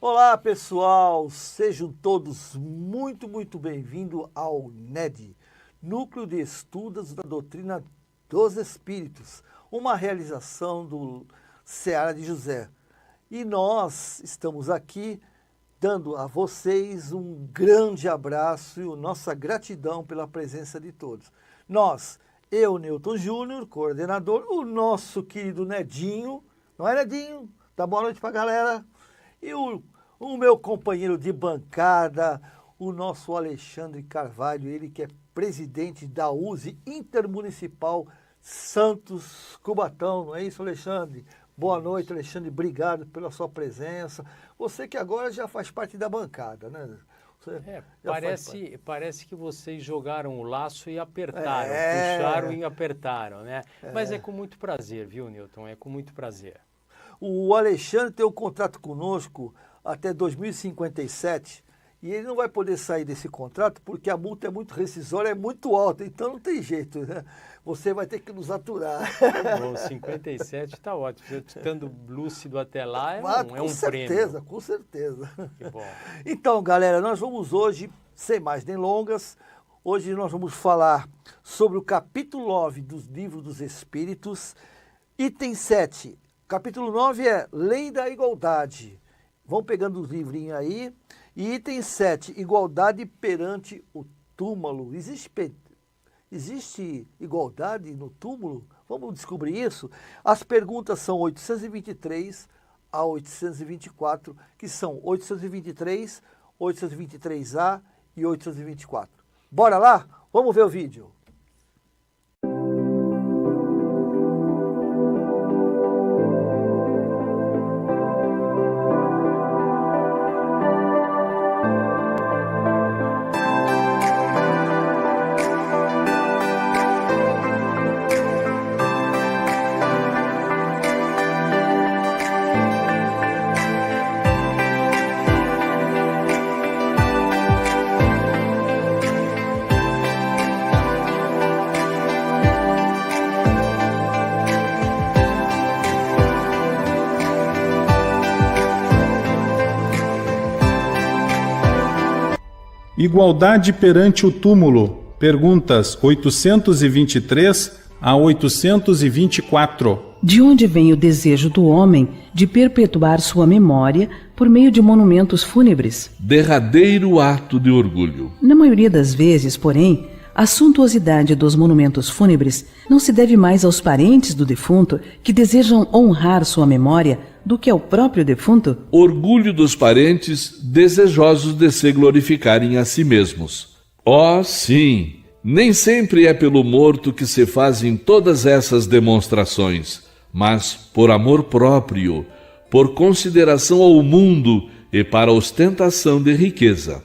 Olá pessoal, sejam todos muito bem-vindos ao NED, Núcleo de Estudos da Doutrina dos Espíritos, uma realização do Seara de José. E nós estamos aqui dando a vocês um grande abraço e a nossa gratidão pela presença de todos. Nós, eu, Newton Júnior, coordenador, o nosso querido Nedinho, não é Nedinho? Dá boa noite pra galera. E o meu companheiro de bancada, o nosso Alexandre Carvalho, ele que é presidente da USE Intermunicipal Santos Cubatão, não é isso, Alexandre? Boa noite, Alexandre, obrigado pela sua presença. Você que agora já faz parte da bancada, né? Parece que vocês jogaram o laço e apertaram, puxaram e apertaram, né? Mas é com muito prazer, viu, Newton? É com muito prazer. O Alexandre tem um contrato conosco até 2057, e ele não vai poder sair desse contrato porque a multa é muito rescisória, é muito alta, então não tem jeito, né? Você vai ter que nos aturar. Bom, 57 está ótimo. Eu estando lúcido até lá é um Com certeza, prêmio. com certeza. Que bom. Então, galera, nós vamos hoje, sem mais delongas, hoje nós vamos falar sobre o capítulo 9 dos Livros dos Espíritos, item 7. Capítulo 9 é Lei da Igualdade. Vão pegando os livrinhos aí. E item 7, igualdade perante o túmulo. Existe igualdade no túmulo? Vamos descobrir isso? As perguntas são 823 a 824, que são 823, 823A e 824. Bora lá? Vamos ver o vídeo. Igualdade perante o túmulo. Perguntas 823 a 824. De onde vem o desejo do homem de perpetuar sua memória por meio de monumentos fúnebres? Derradeiro ato de orgulho. Na maioria das vezes, porém, a suntuosidade dos monumentos fúnebres não se deve mais aos parentes do defunto que desejam honrar sua memória do que ao próprio defunto? Orgulho dos parentes desejosos de se glorificarem a si mesmos. Oh, sim! Nem sempre é pelo morto que se fazem todas essas demonstrações, mas por amor próprio, por consideração ao mundo e para ostentação de riqueza.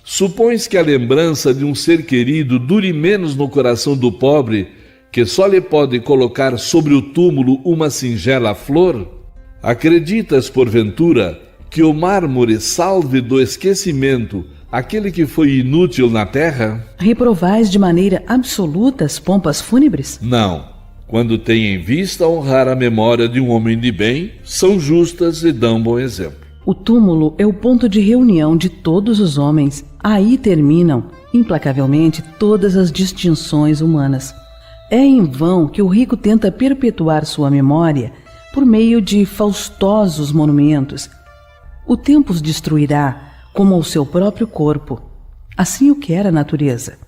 Supões que a lembrança de um ser querido dure menos no coração do pobre, que só lhe pode colocar sobre o túmulo uma singela flor? Acreditas, porventura, que o mármore salve do esquecimento aquele que foi inútil na terra? Reprovais de maneira absoluta as pompas fúnebres? Não. Quando têm em vista honrar a memória de um homem de bem, são justas e dão bom exemplo. O túmulo é o ponto de reunião de todos os homens. Aí terminam, implacavelmente, todas as distinções humanas. É em vão que o rico tenta perpetuar sua memória por meio de faustosos monumentos. O tempo os destruirá, como o seu próprio corpo. Assim o quer a natureza.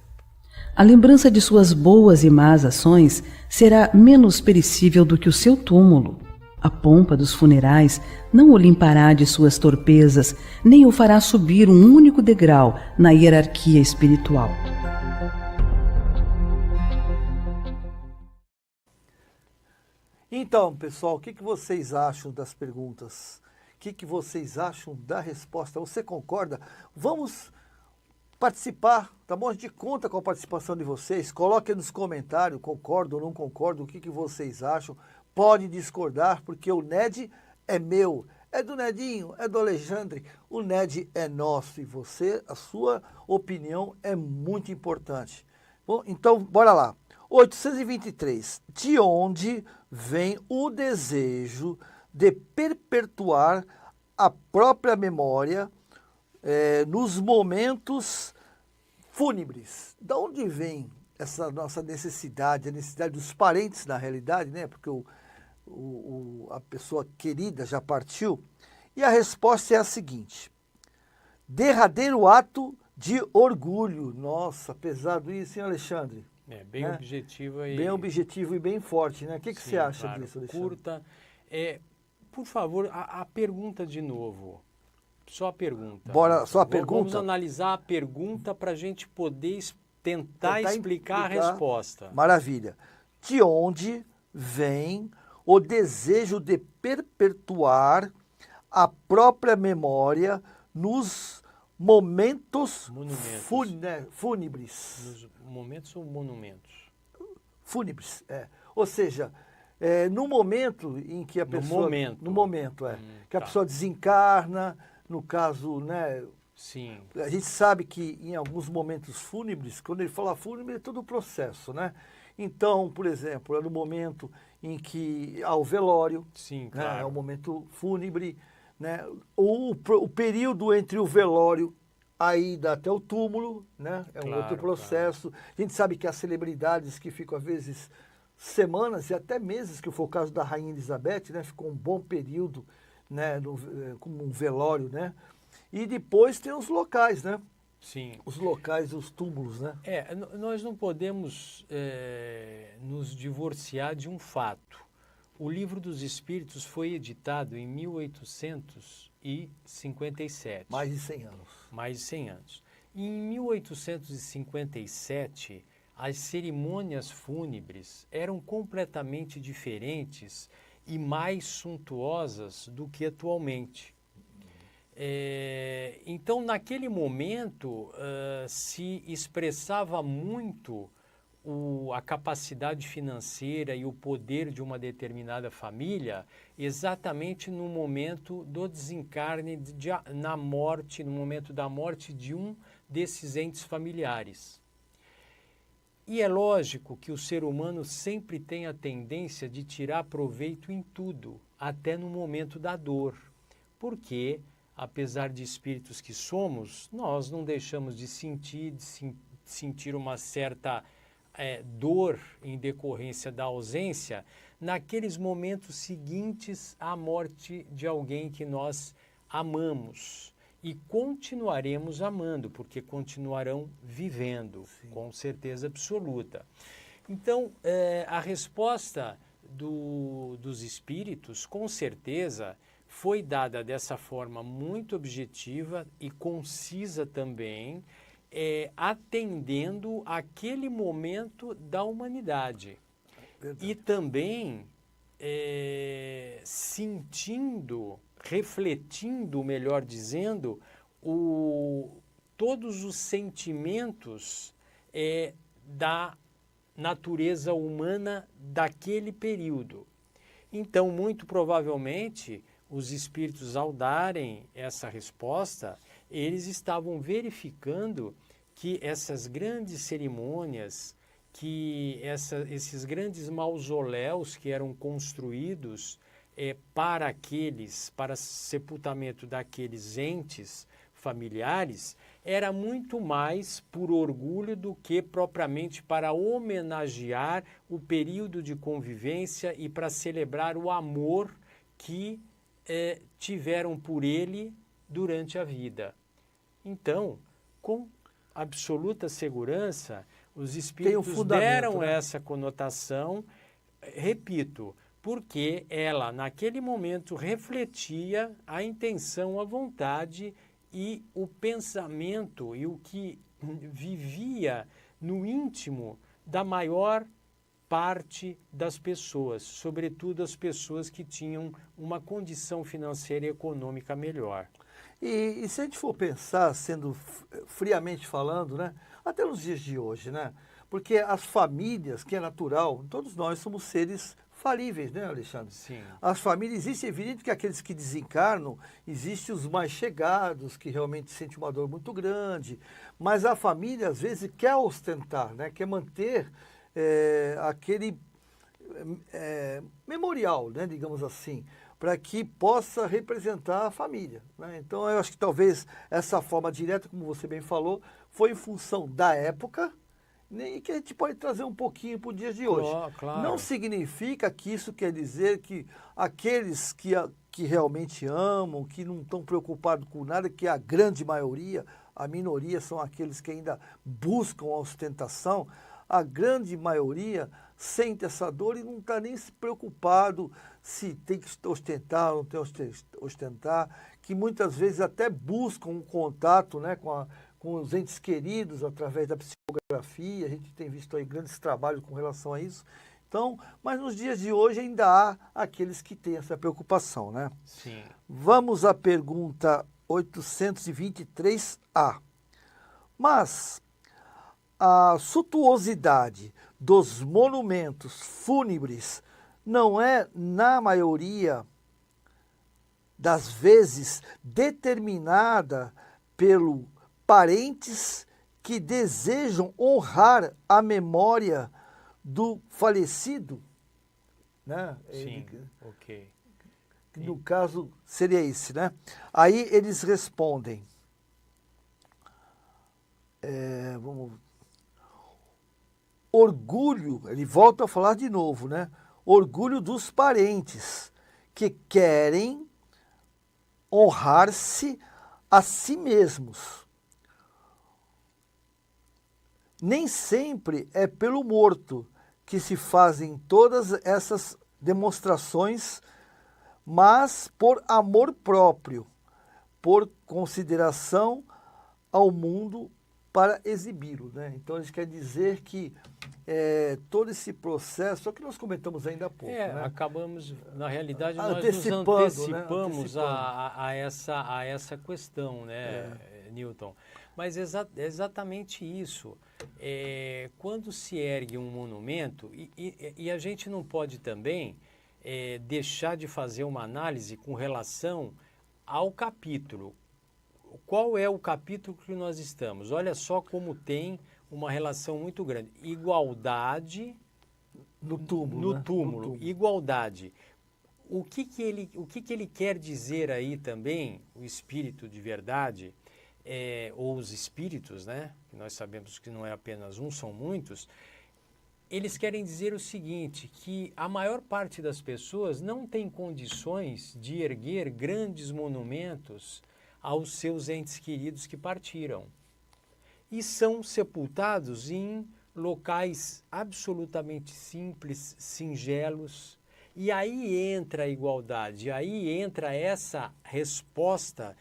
A lembrança de suas boas e más ações será menos perecível do que o seu túmulo. A pompa dos funerais não o limpará de suas torpezas, nem o fará subir um único degrau na hierarquia espiritual. Então, pessoal, o que vocês acham das perguntas? O que vocês acham da resposta? Você concorda? Vamos participar, tá bom? A gente conta com a participação de vocês. Coloquem nos comentários, concordo ou não concordo, o que vocês acham. Pode discordar, porque o NED é meu, é do Nedinho, é do Alexandre. O NED é nosso e você, a sua opinião é muito importante. Bom, então, bora lá. 823. De onde vem o desejo de perpetuar a própria memória nos momentos fúnebres? Da onde vem essa nossa necessidade, a necessidade dos parentes, na realidade, né? Porque a pessoa querida já partiu. E a resposta é a seguinte: derradeiro ato de orgulho. Nossa, pesado isso, hein, Alexandre? É bem objetivo e... Bem objetivo e bem forte, né? O que você acha disso, Alexandre? Curta. Por favor, a pergunta de novo. Só a pergunta. Bora, só a pergunta? Vamos analisar a pergunta para a gente poder tentar explicar a resposta. Maravilha. De onde vem o desejo de perpetuar a própria memória nos momentos fúnebres? Nos momentos ou monumentos? Fúnebres, Ou seja, no momento em que a pessoa... No momento, que a pessoa desencarna, no caso, né? Sim. A gente sabe que em alguns momentos fúnebres, quando ele fala fúnebre, é todo o processo, né? Então, por exemplo, é no momento em que há o velório, Sim, né? claro. É o momento fúnebre, né? O período entre o velório, a ida até o túmulo, né? É um Claro, outro processo. A gente sabe que há celebridades que ficam, às vezes, semanas e até meses, que foi o caso da Rainha Elizabeth, né? Ficou um bom período, né? Como um velório, né? E depois tem os locais, né? Sim. Os locais, os túmulos, né? Nós não podemos nos divorciar de um fato. O Livro dos Espíritos foi editado em 1857. Mais de 100 anos. Mais de 100 anos. E em 1857, as cerimônias fúnebres eram completamente diferentes e mais suntuosas do que atualmente. Então, naquele momento, se expressava muito a capacidade financeira e o poder de uma determinada família exatamente no momento do desencarne, na morte, no momento da morte de um desses entes familiares. E é lógico que o ser humano sempre tem a tendência de tirar proveito em tudo, até no momento da dor, porque apesar de espíritos que somos, nós não deixamos de sentir uma certa dor em decorrência da ausência naqueles momentos seguintes à morte de alguém que nós amamos. E continuaremos amando, porque continuarão vivendo, sim, com certeza absoluta. Então, a resposta dos espíritos, com certeza, foi dada dessa forma muito objetiva e concisa também, atendendo aquele momento da humanidade. Verdade. E também sentindo, refletindo, melhor dizendo, todos os sentimentos da natureza humana daquele período. Então, muito provavelmente, os espíritos, ao darem essa resposta, eles estavam verificando que essas grandes cerimônias, que esses grandes mausoléus que eram construídos para sepultamento daqueles entes familiares, era muito mais por orgulho do que propriamente para homenagear o período de convivência e para celebrar o amor que tiveram por ele durante a vida. Então, com absoluta segurança, os espíritos deram, né, essa conotação, repito, porque ela, naquele momento, refletia a intenção, a vontade e o pensamento e o que vivia no íntimo da maior parte das pessoas, sobretudo as pessoas que tinham uma condição financeira e econômica melhor. E se a gente for pensar, sendo friamente falando, né, até nos dias de hoje, né, porque as famílias, que é natural, todos nós somos seres falíveis, né, Alexandre? Sim. As famílias, existe, é evidente que aqueles que desencarnam, existem os mais chegados, que realmente sentem uma dor muito grande, mas a família, às vezes, quer ostentar, né, quer manter aquele memorial, né, digamos assim, para que possa representar a família, né? Então, eu acho que talvez essa forma direta, como você bem falou, foi em função da época, né, e que a gente pode trazer um pouquinho para o dia de hoje. Claro. Não significa que isso quer dizer que aqueles que realmente amam, que não estão preocupados com nada, que a grande maioria, a minoria são aqueles que ainda buscam a ostentação, a grande maioria sente essa dor e não está nem se preocupado se tem que ostentar ou não tem que ostentar, que muitas vezes até buscam um contato, né, com os entes queridos através da psicografia. A gente tem visto aí grandes trabalhos com relação a isso. Então, mas nos dias de hoje ainda há aqueles que têm essa preocupação, né? Sim. Vamos à pergunta 823A. Mas a suntuosidade dos monumentos fúnebres não é, na maioria das vezes determinada pelo parentes que desejam honrar a memória do falecido, né? Sim, ok. No caso, seria esse, né? Aí eles respondem, orgulho, ele volta a falar de novo, né? Orgulho dos parentes que querem honrar-se a si mesmos. Nem sempre é pelo morto que se fazem todas essas demonstrações, mas por amor próprio, por consideração ao mundo para exibi-lo, né? Então, isso quer dizer que todo esse processo, só que nós comentamos ainda há pouco, né? Acabamos, na realidade, nós nos antecipamos, né? a essa questão, né, Newton? Mas exatamente isso. Quando se ergue um monumento, e a gente não pode também deixar de fazer uma análise com relação ao capítulo. Qual é o capítulo que nós estamos? Olha só como tem uma relação muito grande. Igualdade no túmulo. No túmulo. Igualdade. O que ele quer dizer aí também, o espírito de verdade, ou os espíritos, né? Que nós sabemos que não é apenas um, são muitos. Eles querem dizer o seguinte, que a maior parte das pessoas não tem condições de erguer grandes monumentos aos seus entes queridos que partiram. E são sepultados em locais absolutamente simples, singelos. E aí entra a igualdade, aí entra essa resposta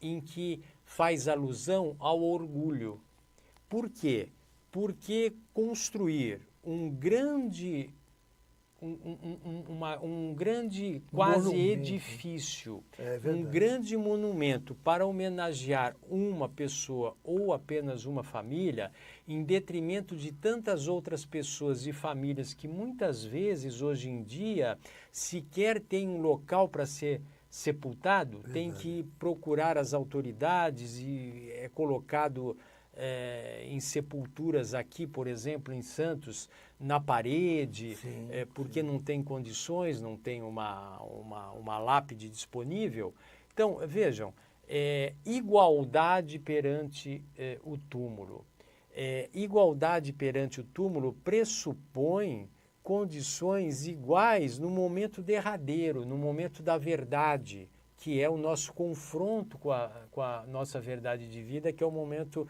em que faz alusão ao orgulho. Por quê? Porque construir um grande quase monumento, edifício, um grande monumento para homenagear uma pessoa ou apenas uma família, em detrimento de tantas outras pessoas e famílias que muitas vezes hoje em dia sequer tem um local para ser sepultado, tem que procurar as autoridades e é colocado em sepulturas aqui, por exemplo, em Santos, na parede, porque não tem condições, não tem uma lápide disponível. Então, vejam, igualdade perante o túmulo. Igualdade perante o túmulo pressupõe condições iguais no momento derradeiro, no momento da verdade, que é o nosso confronto com a nossa verdade de vida, que é o momento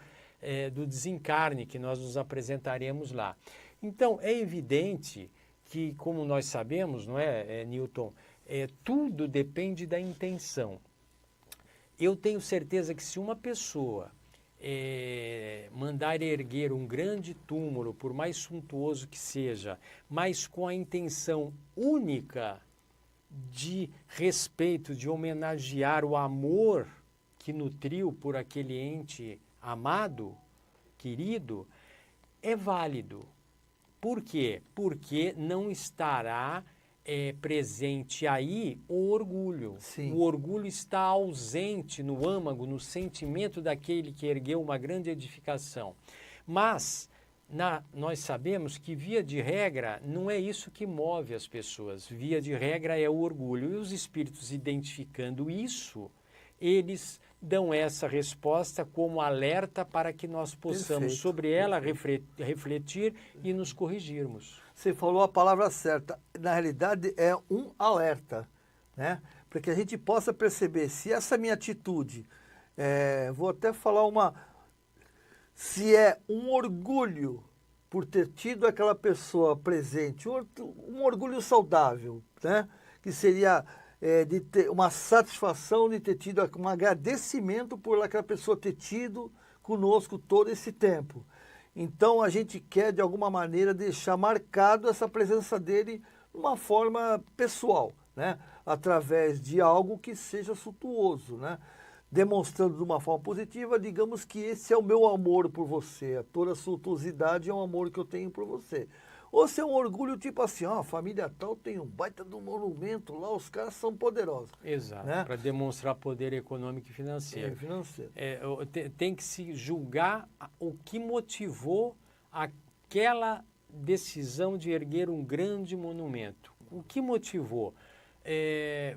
do desencarne, que nós nos apresentaremos lá. Então, é evidente que, como nós sabemos, não é, Newton, tudo depende da intenção. Eu tenho certeza que se uma pessoa mandar erguer um grande túmulo, por mais suntuoso que seja, mas com a intenção única de respeito, de homenagear o amor que nutriu por aquele ente amado, querido, é válido. Por quê? Porque não estará presente aí o orgulho. Sim. O orgulho está ausente no âmago, no sentimento daquele que ergueu uma grande edificação. Mas nós sabemos que, via de regra, não é isso que move as pessoas. Via de regra é o orgulho. E os espíritos, identificando isso, eles dão essa resposta como alerta para que nós possamos sobre ela refletir e nos corrigirmos. Você falou a palavra certa. Na realidade, é um alerta, né? Para que a gente possa perceber se essa minha atitude, vou até falar se é um orgulho por ter tido aquela pessoa presente, um orgulho saudável, né? Que seria de ter uma satisfação de ter tido um agradecimento por aquela pessoa ter tido conosco todo esse tempo. Então, a gente quer, de alguma maneira, deixar marcado essa presença dele de uma forma pessoal, né? Através de algo que seja suntuoso, né? Demonstrando de uma forma positiva, digamos que esse é o meu amor por você. Toda a suntuosidade é um amor que eu tenho por você. Ou se é um orgulho tipo assim, ó, a família tal tem um baita do monumento lá, os caras são poderosos. Exato, Né? para demonstrar poder econômico e financeiro. Financeiro. Tem que se julgar o que motivou aquela decisão de erguer um grande monumento. O que motivou?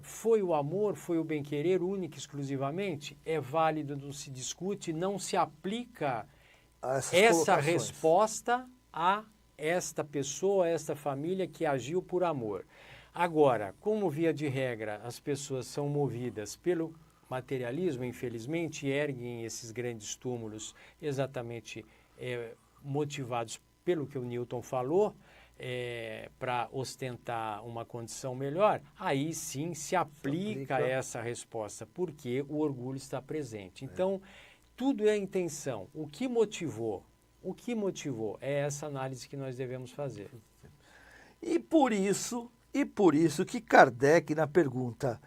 Foi o amor, foi o bem-querer único e exclusivamente? É válido, não se discute, não se aplica essa resposta a esta pessoa, a esta família que agiu por amor. Agora, como via de regra as pessoas são movidas pelo materialismo, infelizmente, erguem esses grandes túmulos exatamente motivados pelo que o Newton falou, para ostentar uma condição melhor, aí sim se aplica essa resposta, porque o orgulho está presente. Então, tudo é intenção. O que motivou é essa análise que nós devemos fazer. E por isso que Kardec, na pergunta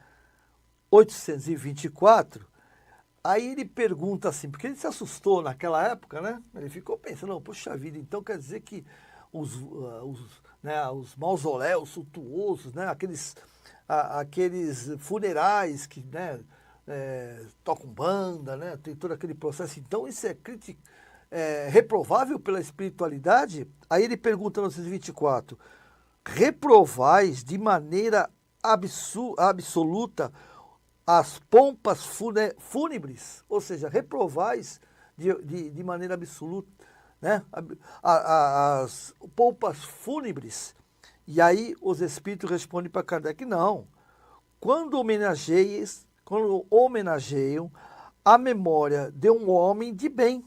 824, aí ele pergunta assim, porque ele se assustou naquela época, né? Ele ficou pensando, não, puxa vida, então quer dizer que os mausoléus suntuosos, né? Aqueles funerais que, né, tocam banda, né? Tem todo aquele processo. Então isso é reprovável pela espiritualidade? Aí ele pergunta no 924, reprovais de maneira absoluta as pompas fúnebres? Ou seja, reprovais de maneira absoluta, né? As pompas fúnebres. E aí os espíritos respondem para Kardec, não. Quando homenageiam a memória de um homem de bem,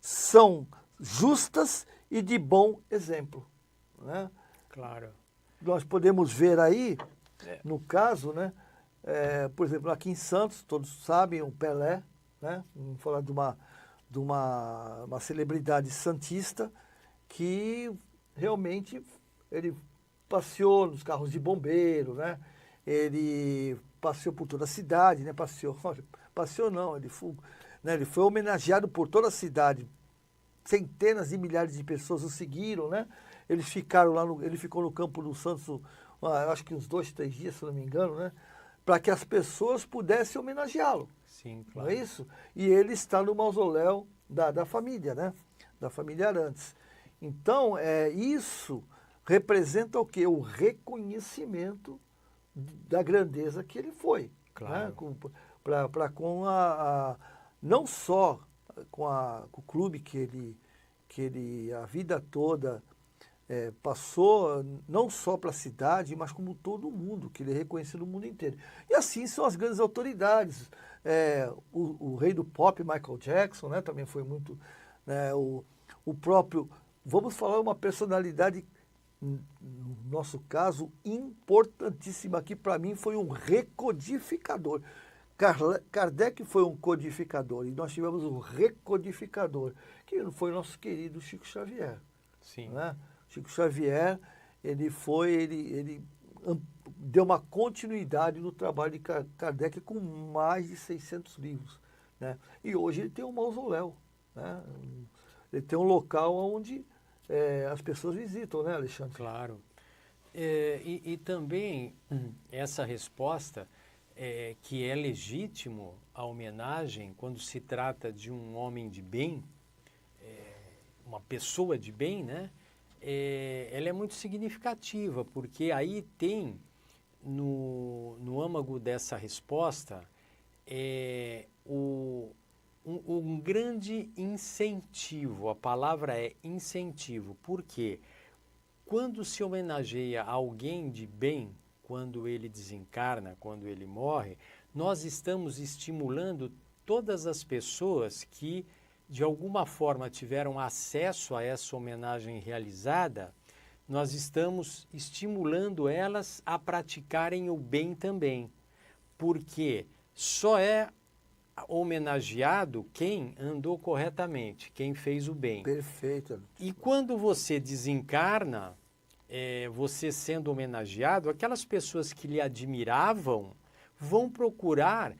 são justas e de bom exemplo. Né? Claro. Nós podemos ver aí, no caso, né? Por exemplo, aqui em Santos, todos sabem, o Pelé, né? Vamos falar de uma celebridade santista que realmente ele passeou nos carros de bombeiro, né? Ele passeou por toda a cidade, né? Passeou não, ele foi homenageado por toda a cidade. Centenas de milhares de pessoas o seguiram, né? Ele ficou no Campo do Santos, acho que uns 2, 3 dias, se não me engano, né? Para que as pessoas pudessem homenageá-lo. Sim, claro. Não é isso? E ele está no mausoléu da família, né? Da família Arantes. Então, isso representa o quê? O reconhecimento da grandeza que ele foi. Claro. Né? Não só com o clube que ele a vida toda passou, não só para a cidade, mas como todo mundo, que ele é reconhecido no mundo inteiro. E assim são as grandes autoridades. O rei do pop, Michael Jackson, né, também foi muito... Né, o próprio... Vamos falar uma personalidade, no nosso caso, importantíssima, que para mim foi um recodificador. Kardec foi um codificador e nós tivemos um recodificador, que foi o nosso querido Chico Xavier. Sim. Né? Chico Xavier, ele deu uma continuidade no trabalho de Kardec com mais de 600 livros. Né? E hoje ele tem um mausoléu. Né? Ele tem um local onde as pessoas visitam, né, Alexandre? Claro. E também essa resposta... que é legítimo a homenagem quando se trata de um homem de bem, uma pessoa de bem, né? Ela é muito significativa, porque aí tem no âmago dessa resposta um grande incentivo. A palavra é incentivo, porque quando se homenageia alguém de bem, quando ele desencarna, quando ele morre, nós estamos estimulando todas as pessoas que, de alguma forma, tiveram acesso a essa homenagem realizada, nós estamos estimulando elas a praticarem o bem também, porque só é homenageado quem andou corretamente, quem fez o bem. Perfeito. E quando você desencarna, você sendo homenageado, aquelas pessoas que lhe admiravam vão procurar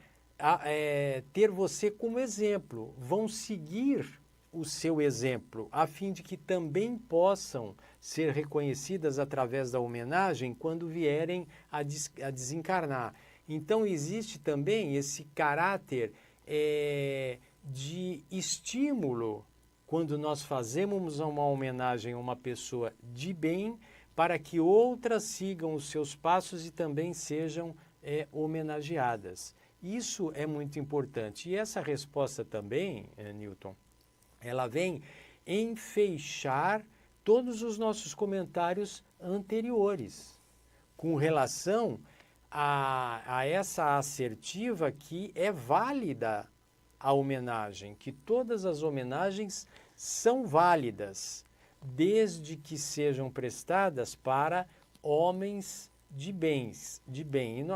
ter você como exemplo, vão seguir o seu exemplo, a fim de que também possam ser reconhecidas através da homenagem quando vierem a desencarnar. Então, existe também esse caráter de estímulo quando nós fazemos uma homenagem a uma pessoa de bem, para que outras sigam os seus passos e também sejam homenageadas. Isso é muito importante. E essa resposta também, Newton, ela vem enfeixar todos os nossos comentários anteriores com relação a essa assertiva que é válida a homenagem, que todas as homenagens são válidas, desde que sejam prestadas para homens de bem.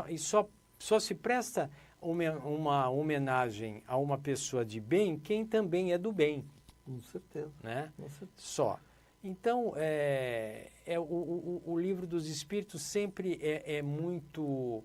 E só se presta uma homenagem a uma pessoa de bem quem também é do bem. Com certeza. Né? Com certeza. Só. Então, o Livro dos Espíritos sempre é muito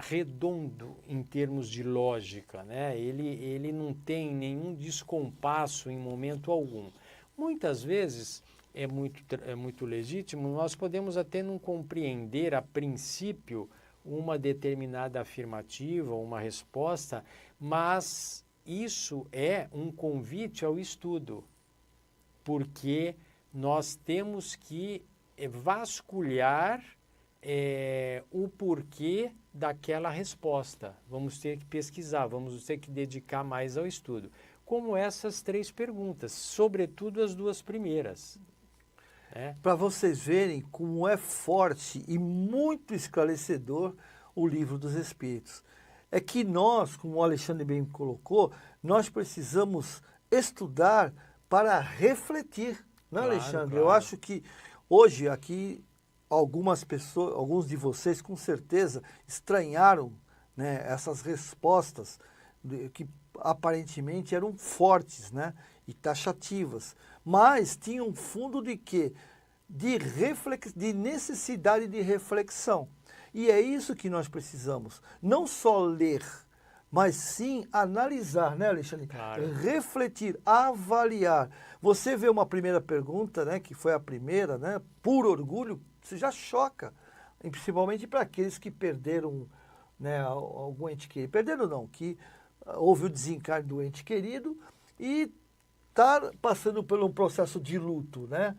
redondo em termos de lógica, né? Ele não tem nenhum descompasso em momento algum. Muitas vezes é muito legítimo, nós podemos até não compreender a princípio uma determinada afirmativa, uma resposta, mas isso é um convite ao estudo, porque nós temos que vasculhar o porquê daquela resposta. Vamos ter que pesquisar, vamos ter que dedicar mais ao estudo. Como essas 3 perguntas, sobretudo as 2 primeiras. Para vocês verem como é forte e muito esclarecedor o Livro dos Espíritos. É que nós, como o Alexandre bem colocou, nós precisamos estudar para refletir, não é, Claro, Alexandre? claro. Eu acho que hoje aqui algumas pessoas, alguns de vocês com certeza estranharam, né, essas respostas que aparentemente eram fortes, né, e taxativas, mas tinham um fundo de quê? De necessidade de reflexão. E é isso que nós precisamos, não só ler, mas sim analisar, né, Alexandre? Claro. Refletir, avaliar. Você vê uma primeira pergunta, né, que foi a primeira, né, por orgulho, você já choca, e principalmente para aqueles que perderam, né, algum ente querido. Perderam não, que houve o desencarne do ente querido e está passando por um processo de luto, né?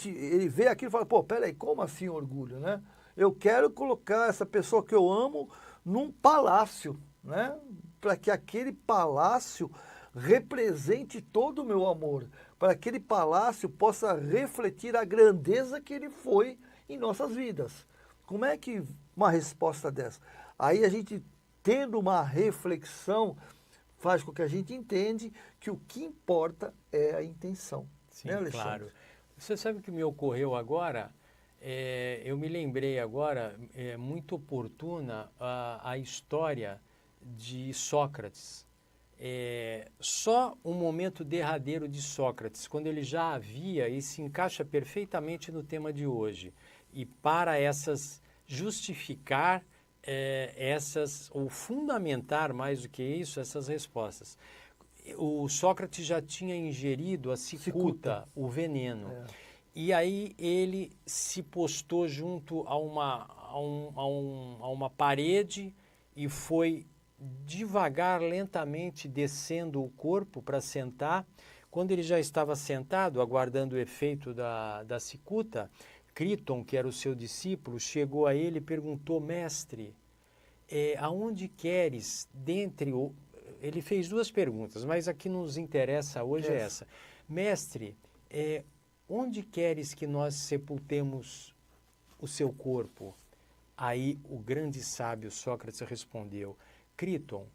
Ele vê aquilo e fala, pô, peraí, como assim orgulho, né? Eu quero colocar essa pessoa que eu amo num palácio, né? Para que aquele palácio represente todo o meu amor, para que aquele palácio possa refletir a grandeza que ele foi em nossas vidas. Como é que uma resposta dessa? Aí a gente, tendo uma reflexão, faz com que a gente entende que o que importa é a intenção. Sim, né, Alexandre? claro. Você sabe o que me ocorreu agora? Eu me lembrei agora, muito oportuna, a história de Sócrates. Só um momento derradeiro de Sócrates, quando ele já havia, e se encaixa perfeitamente no tema de hoje, e para justificar ou fundamentar mais do que isso, essas respostas. O Sócrates já tinha ingerido a cicuta, o veneno. E aí ele se postou junto a uma parede e foi devagar, lentamente descendo o corpo para sentar. Quando ele já estava sentado, aguardando o efeito da cicuta, Críton, que era o seu discípulo, chegou a ele e perguntou, mestre, aonde queres, Ele fez 2 perguntas, mas a que nos interessa hoje é essa. Mestre, onde queres que nós sepultemos o seu corpo? Aí o grande sábio Sócrates respondeu, Críton,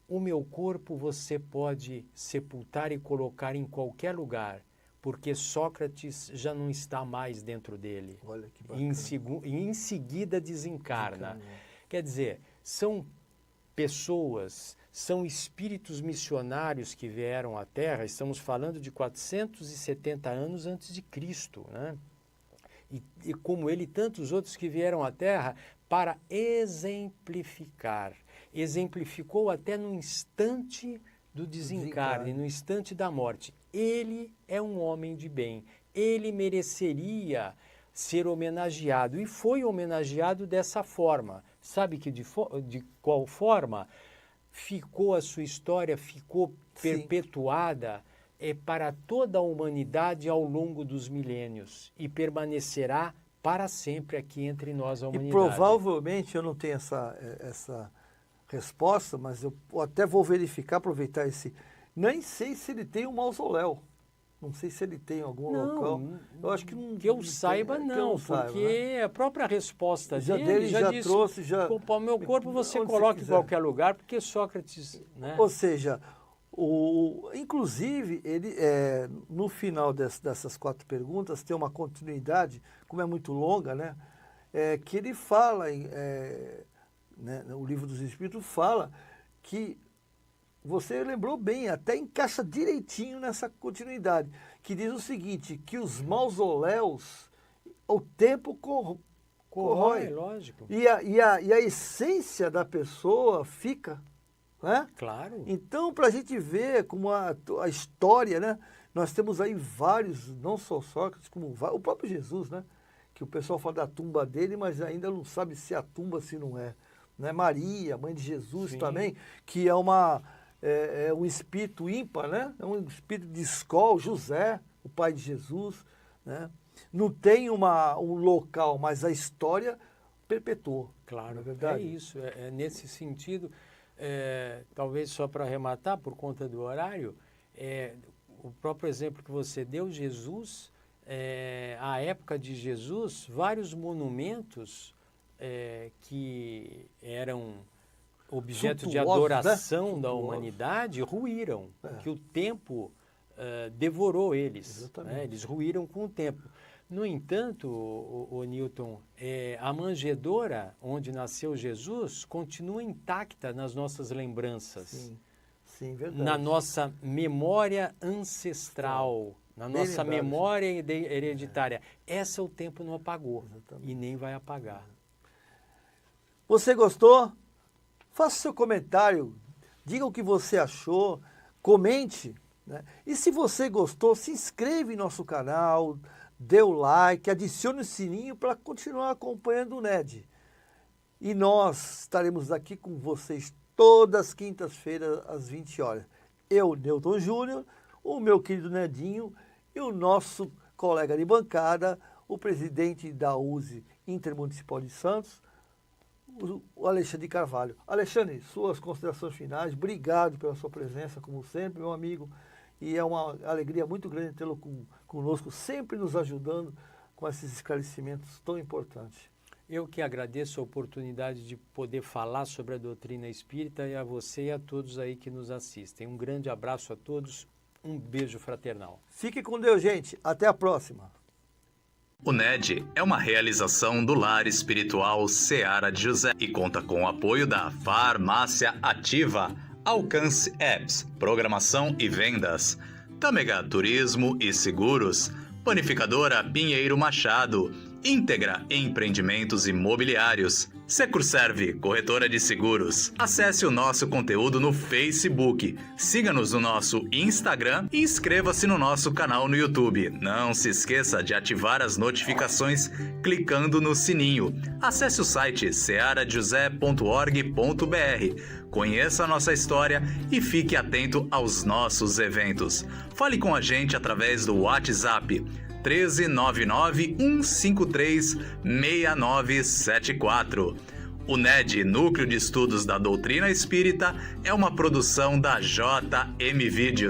o meu corpo você pode sepultar e colocar em qualquer lugar, porque Sócrates já não está mais dentro dele. Olha que E em seguida desencarna. Quer dizer, são pessoas, são espíritos missionários que vieram à Terra, estamos falando de 470 anos antes de Cristo, né? E como ele, tantos outros que vieram à Terra para exemplificar. Exemplificou até no instante do desencarne, no instante da morte. Ele é um homem de bem. Ele mereceria ser homenageado e foi homenageado dessa forma. Sabe que de qual forma? Ficou a sua história, ficou perpetuada para toda a humanidade ao longo dos milênios e permanecerá para sempre aqui entre nós a humanidade. E provavelmente, eu não tenho essa resposta, mas eu até vou verificar, aproveitar esse... Nem sei se ele tem um mausoléu. Não sei se ele tem algum local. Eu acho que não. Que eu saiba, não, porque a própria resposta dele já disse, trouxe, o meu corpo você coloca em qualquer lugar, porque Sócrates... Né? Ou seja, inclusive, ele, no final dessas 4 perguntas, tem uma continuidade, como é muito longa, né? Que ele fala, né, o Livro dos Espíritos fala que você lembrou bem, até encaixa direitinho nessa continuidade, que diz o seguinte, que os mausoléus, o tempo corrói. Lógico. E a essência da pessoa fica, né? Claro. Então, para a gente ver como a história, né? Nós temos aí vários, não só Sócrates, como o próprio Jesus, né? Que o pessoal fala da tumba dele, mas ainda não sabe se é a tumba, se não é. Né? Maria, mãe de Jesus também, que é um espírito ímpar, né? É um espírito de escola, José, o pai de Jesus, né? Não tem um local, mas a história perpetuou. Claro, não é verdade? É isso. Nesse sentido, talvez só para arrematar, por conta do horário, o próprio exemplo que você deu, Jesus, à época de Jesus, vários monumentos que eram objeto de adoração, né? Da humanidade, ruíram, que o tempo devorou eles. Né? Eles ruíram com o tempo. No entanto, o Newton, a manjedoura onde nasceu Jesus continua intacta nas nossas lembranças. Sim, verdade. Na nossa memória ancestral, na nossa memória hereditária. Essa o tempo não apagou. Exatamente. E nem vai apagar. Você gostou? Faça seu comentário, diga o que você achou, comente. Né? E se você gostou, se inscreva em nosso canal, dê o like, adicione o sininho para continuar acompanhando o NED. E nós estaremos aqui com vocês todas as quintas-feiras, às 20 horas. Eu, Newton Júnior, o meu querido Nedinho e o nosso colega de bancada, o presidente da USE Intermunicipal de Santos, o Alexandre Carvalho. Alexandre, suas considerações finais. Obrigado pela sua presença, como sempre, meu amigo. E é uma alegria muito grande tê-lo conosco, sempre nos ajudando com esses esclarecimentos tão importantes. Eu que agradeço a oportunidade de poder falar sobre a doutrina espírita e a você e a todos aí que nos assistem. Um grande abraço a todos, um beijo fraternal. Fique com Deus, gente. Até a próxima. O NED é uma realização do Lar Espiritual Seara de José e conta com o apoio da Farmácia Ativa, Alcance Apps, Programação e Vendas, Tâmega Turismo e Seguros, Panificadora Pinheiro Machado, Íntegra Empreendimentos Imobiliários, Securserve, corretora de seguros. Acesse o nosso conteúdo no Facebook, siga-nos no nosso Instagram e inscreva-se no nosso canal no YouTube. Não se esqueça de ativar as notificações clicando no sininho. Acesse o site searajosé.org.br. Conheça a nossa história e fique atento aos nossos eventos. Fale com a gente através do WhatsApp 13991536974. O NED, Núcleo de Estudos da Doutrina Espírita, é uma produção da JM Vídeos.